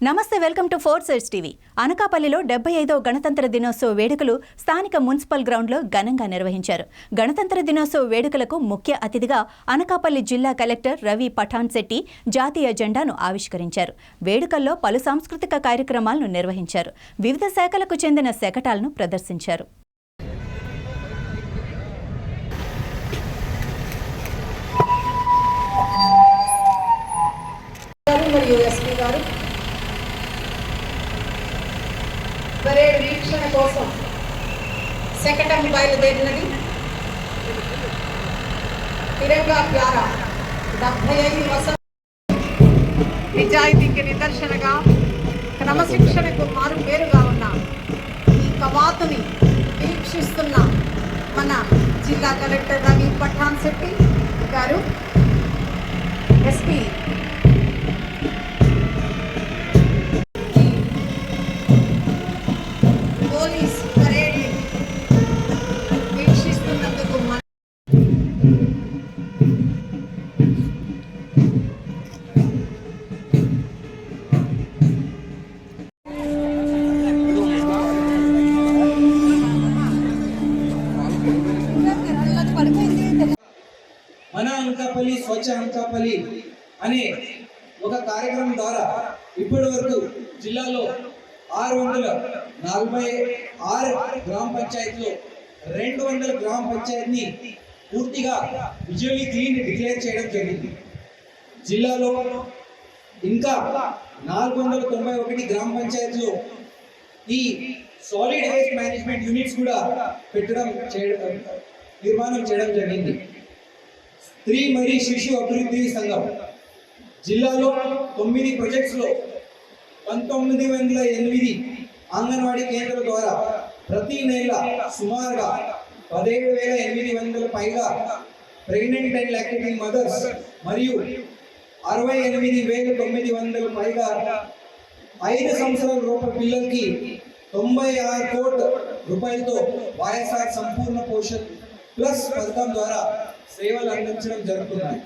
నమస్తే, welcome to four sides TV. అనకాపల్లిలో 75వ గణతంత్ర దినోత్సవ వేడుకలు స్థానిక మున్సిపల్ గ్రౌండ్లో ఘనంగా నిర్వహించారు. గణతంత్ర దినోత్సవ వేడుకలకు ముఖ్య అతిథిగా అనకాపల్లి జిల్లా కలెక్టర్ రవి పఠాన్ శెట్టి జాతీయ జెండాను ఆవిష్కరించారు. వేడుకల్లో పలు సాంస్కృతిక కార్యక్రమాలను నిర్వహించారు. వివిధ శాఖలకు చెందిన శకటాలను ప్రదర్శించారు. పరేడ్ వీక్షణ కోసం శకటం బయలుదేరినది. తిరంగా ప్యారా 75 వసంత నిజాయితీకి నిదర్శనగా క్రమశిక్షణకు మారుపేరుగా ఉన్న ఈ కవాతుని వీక్షిస్తున్న మన జిల్లా కలెక్టర్ రవి పఠాన్ శెట్టి గారు, ఎస్పీ మన అనకాపల్లి స్వచ్ఛ అనకాపల్లి అనే ఒక కార్యక్రమం ద్వారా ఇప్పటి వరకు జిల్లాలో 646 గ్రామ పంచాయతీలో 200 గ్రామ పంచాయతీని పూర్తిగా విజువల్లీ క్లీన్ డిక్లేర్ చేయడం జరిగింది. జిల్లాలో ఇంకా 491 గ్రామ పంచాయతీలో ఈ సాలిడ్ వేస్ట్ మేనేజ్మెంట్ యూనిట్స్ కూడా నిర్మాణం చేయడం జరిగింది. స్త్రీ మరియు శిశు అభివృద్ధి సంఘం జిల్లాలో 9 ప్రాజెక్ట్స్లో 1908 అంగన్వాడీ కేంద్రాల ద్వారా ప్రతి నెల సుమారుగా 17,800 పైగా ప్రెగ్నెంట్ అండ్ లాక్టేటింగ్ మదర్స్ మరియు 68,900 పైగా 5 సంవత్సరాల లోపల పిల్లలకి 96 కోట్ల రూపాయలతో వైఎస్ఆర్ సంపూర్ణ పోషణ్ ప్లస్ పథకం ద్వారా సేవలు అందించడం జరుగుతున్నాయి.